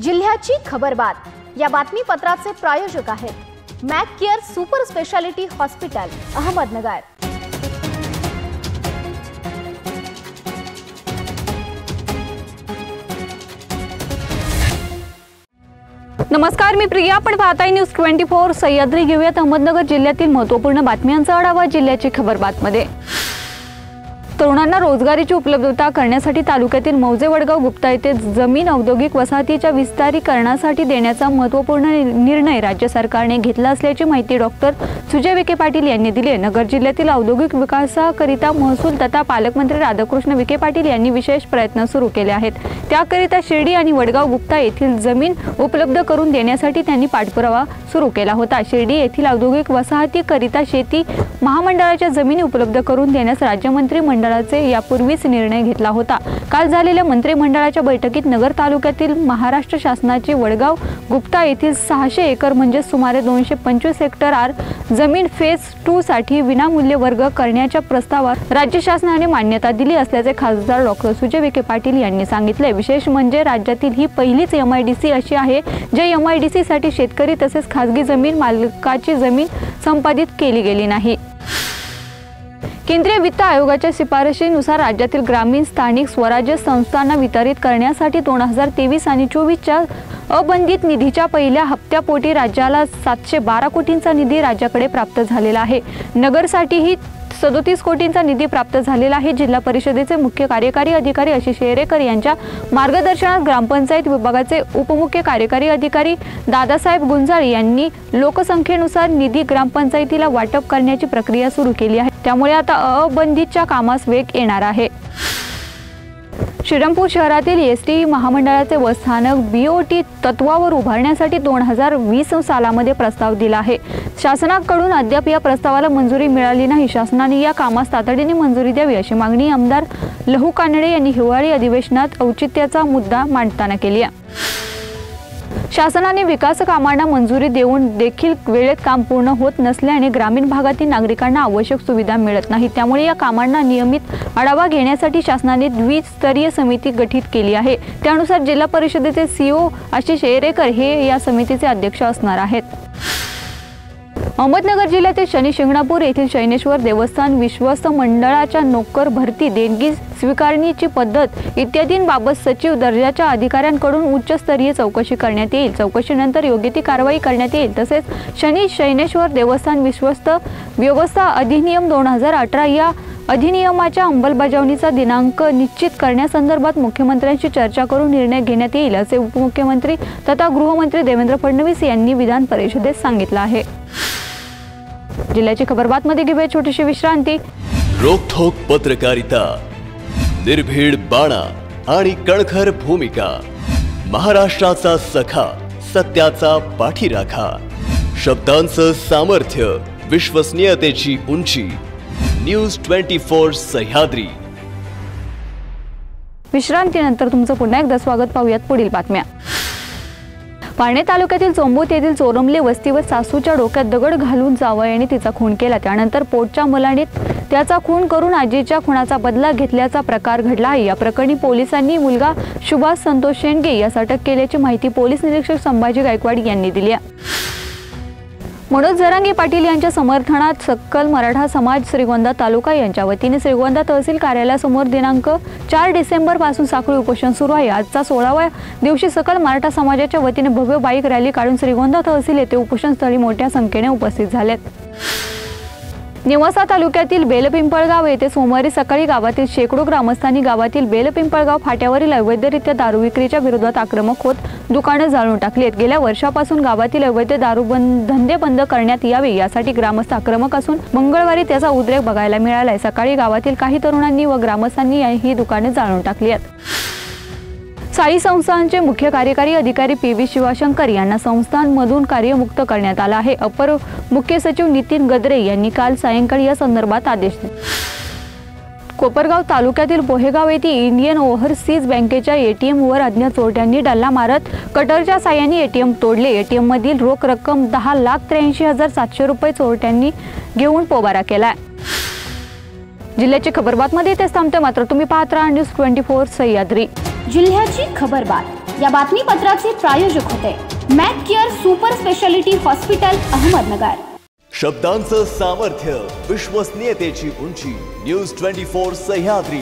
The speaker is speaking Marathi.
जिल्ह्याची खबरबात या बातमीपत्राचे प्रायोजक आहेत Mac Care super speciality hospital Ahmednagar. नमस्कार, मी प्रिया। आपण पाहताय न्यूज 24 सह्याद्री। घेऊयात अहमदनगर जिल्ह्यातील महत्त्वपूर्ण बातम्यांचा आढावा। जिल्ह्याची खबरबातमध्ये तरुणांना रोजगारीची उपलब्धता करण्यासाठी तालुक्यातील मौजे वडगाव गुप्ता येथे जमीन औद्योगिक वसाहतीच्या विस्तारीकरणासाठी देण्याचा महत्त्वपूर्ण निर्णय राज्य सरकारने घेतला असल्याची माहिती डॉक्टर सुजय विखे पाटील यांनी दिली आहे। नगर जिल्ह्यातील औद्योगिक विकासाकरिता महसूल तथा पालकमंत्री राधाकृष्ण विखे पाटील यांनी विशेष प्रयत्न सुरू केले आहेत। त्याकरिता शिर्डी आणि वडगाव गुप्ता येथील जमीन उपलब्ध करून देण्यासाठी त्यांनी पाठपुरावा सुरू केला होता। शिर्डी येथील औद्योगिक वसाहतीकरिता शेती महामंडळाच्या जमिनी उपलब्ध करून देण्यास राज्यमंत्री मंडळाचे यापूर्वीच निर्णय घेतला होता। काल झालेल्या मंत्रिमंडळाच्या बैठकीत नगर तालुक्यातील महाराष्ट्र शासनाची वडगाव गुप्ता येथील 600 एकर म्हणजे सुमारे 225 हेक्टर आर जमीन फेज 2 साठी विनामूल्य वर्ग करण्याच्या प्रस्तावास राज्य शासनाने मान्यता दिली असल्याचे खासदार डॉक्टर सुजय विखे पाटील यांनी सांगितले। विशेष म्हणजे राज्यातील ही पहिलीच MIDC अशी आहे जे MIDC साठी शेतकरी तसेच खासगी जमीन मालकाची जमीन संपादित केली गेली नाही। केंद्रीय वित्त आयोगाच्या शिफारशीनुसार राज्यातील ग्रामीण स्थानिक स्वराज्य संस्थांना वितरित करण्यासाठी 2023 आणि 24च्या अबंधित निधीच्या पहिल्या हप्त्यापोटी राज्याला 712 कोटींचा निधी राज्याकडे प्राप्त झालेला आहे। नगरसाठीही 37 कोटींचा निधी प्राप्त झालेला आहे। जिल्हा परिषदेचे मुख्य कार्यकारी अधिकारी आशिष शेरेकर यांच्या मार्गदर्शनात ग्रामपंचायत विभागाचे उपमुख्य कार्यकारी अधिकारी दादासाहेब गुंजाळी यांनी लोकसंख्येनुसार निधी ग्रामपंचायतीला वाटप करण्याची प्रक्रिया सुरू केली आहे। त्यामुळे आता अबंधितच्या कामास वेग येणार आहे। श्रीरामपूर शहरातील ST महामंडळाचे बसस्थानक BOT तत्वावर उभारण्यासाठी 2020 सालामध्ये प्रस्ताव दिला आहे। शासनाकडून अद्याप या प्रस्तावाला मंजुरी मिळाली नाही। शासनाने या कामास तातडीने मंजुरी द्यावी अशी मागणी आमदार लहू कानडे यांनी हिवाळी अधिवेशनात औचित्याचा मुद्दा मांडताना केली आहे। शासनाने विकास कामांना मंजुरी देऊन देखील वेळेत काम पूर्ण होत नसल्याने ग्रामीण भागातील नागरिकांना आवश्यक सुविधा मिळत नाही। त्यामुळे या कामांना नियमित आढावा घेण्यासाठी शासनाने द्विस्तरीय समिती गठीत केली आहे। त्यानुसार जिल्हा परिषदेचे CO आशिष शेरेकर हे या समितीचे अध्यक्ष असणार आहेत। अहमदनगर जिल्ह्यातील शनी शिंगणापूर येथील शैनेश्वर देवस्थान विश्वस्त मंडळाच्या नोकर भरती देणगी स्वीकारण्याची पद्धत इत्यादींबाबत सचिव दर्जाच्या अधिकाऱ्यांकडून उच्चस्तरीय चौकशी करण्यात येईल। चौकशीनंतर योग्य ती कारवाई करण्यात येईल। तसेच शनी शैनेश्वर देवस्थान विश्वस्त व्यवस्था अधिनियम 2018 या अधिनियमाच्या अंमलबजावणीचा दिनांक निश्चित करण्यासंदर्भात मुख्यमंत्र्यांशी चर्चा करून निर्णय घेण्यात येईल असे उपमुख्यमंत्री तथा गृहमंत्री देवेंद्र फडणवीस यांनी विधान परिषदेत सांगितले आहे। जिल्ह्याची खबरबातमध्ये घेऊया छोटीशी विश्रांती। रोखोक पत्रकारिता, निर्भीड बाणा आणि कणखर भूमिका, महाराष्ट्राचा सखा, सत्याचा पाठीराखा, शब्दांचं सामर्थ्य, विश्वसनीयतेची उंची, न्यूज 24 सह्याद्री। विश्रांतीनंतर तुमचं पुन्हा एकदा स्वागत। पाहूयात पुढील बातम्या। पारणे तालुक्यातील चोंबूत येथील चोरमले वस्तीवर सासूच्या डोक्यात दगड घालून जावयाने तिचा खून केला। त्यानंतर पोटच्या मुलाने त्याचा खून करून आजीच्या खुनाचा बदला घेतल्याचा प्रकार घडला आहे। या प्रकरणी पोलिसांनी मुलगा सुभाष संतोष शेंडगे यास अटक केल्याची माहिती पोलीस निरीक्षक संभाजी गायकवाड यांनी दिली आहे। मनोज जरांगे पाटील यांच्या समर्थनात सकल मराठा समाज श्रीगोंदा तालुका यांच्या वतीने श्रीगोंदा तहसील कार्यालयासमोर दिनांक 4 डिसेंबर पासून साखळी उपोषण सुरू आहे। आजचा 16व्या दिवशी सकल मराठा समाजाच्या वतीने भव्य बाईक रॅली काढून श्रीगोंदा तहसील येथे उपोषणस्थळी मोठ्या संख्येने उपस्थित झालेत। नेवासा तालुक्यातील बेलपिंपळगाव येथे सोमवारी सकाळी गावातील शेकडो ग्रामस्थांनी गावातील बेलपिंपळगाव फाट्यावरील अवैधरित्या दारू विक्रीच्या विरोधात आक्रमक होत दुकाने जाळून टाकली आहेत। गेल्या वर्षापासून गावातील अवैध दारू धंदे बंद करण्यात यावे यासाठी ग्रामस्थ आक्रमक असून मंगळवारी त्याचा उद्रेक बघायला मिळाला आहे। सकाळी गावातील काही तरुणांनी व ग्रामस्थांनी ही दुकाने जाळून टाकली आहेत। साई संस्थानचे मुख्य कार्यकारी अधिकारी PV शिवाशंकर यांना संस्थांमधून कार्यमुक्त करण्यात आला आहे। अपर मुख्य सचिव नितीन गद्रे यांनी काल सायंकाळी या संदर्भात आदेश दिले। कोपरगाव तालुक्यातील पोहेगाव येथे इंडियन ओव्हरसीज बँकेच्या ATM वर अज्ञात चोरट्यांनी डल्ला मारत कटरच्या साहाय्याने ATM तोडले। ATM मधील रोख रक्कम 10,83,700 रुपये चोरट्यांनी घेऊन पोबारा केला। जिल्ह्याची खबरबातमध्ये तेच थांबते, मात्र तुम्ही पाहत राहा न्यूज 24 सह्याद्री। जिल्ह्याची खबरबात। या बातमीपत्राचे प्रायोजक होते Mac Care super speciality hospital Ahmednagar. शब्दांचं सामर्थ्य, विश्वसनीयतेची उंची, न्यूज 24 सह्याद्री।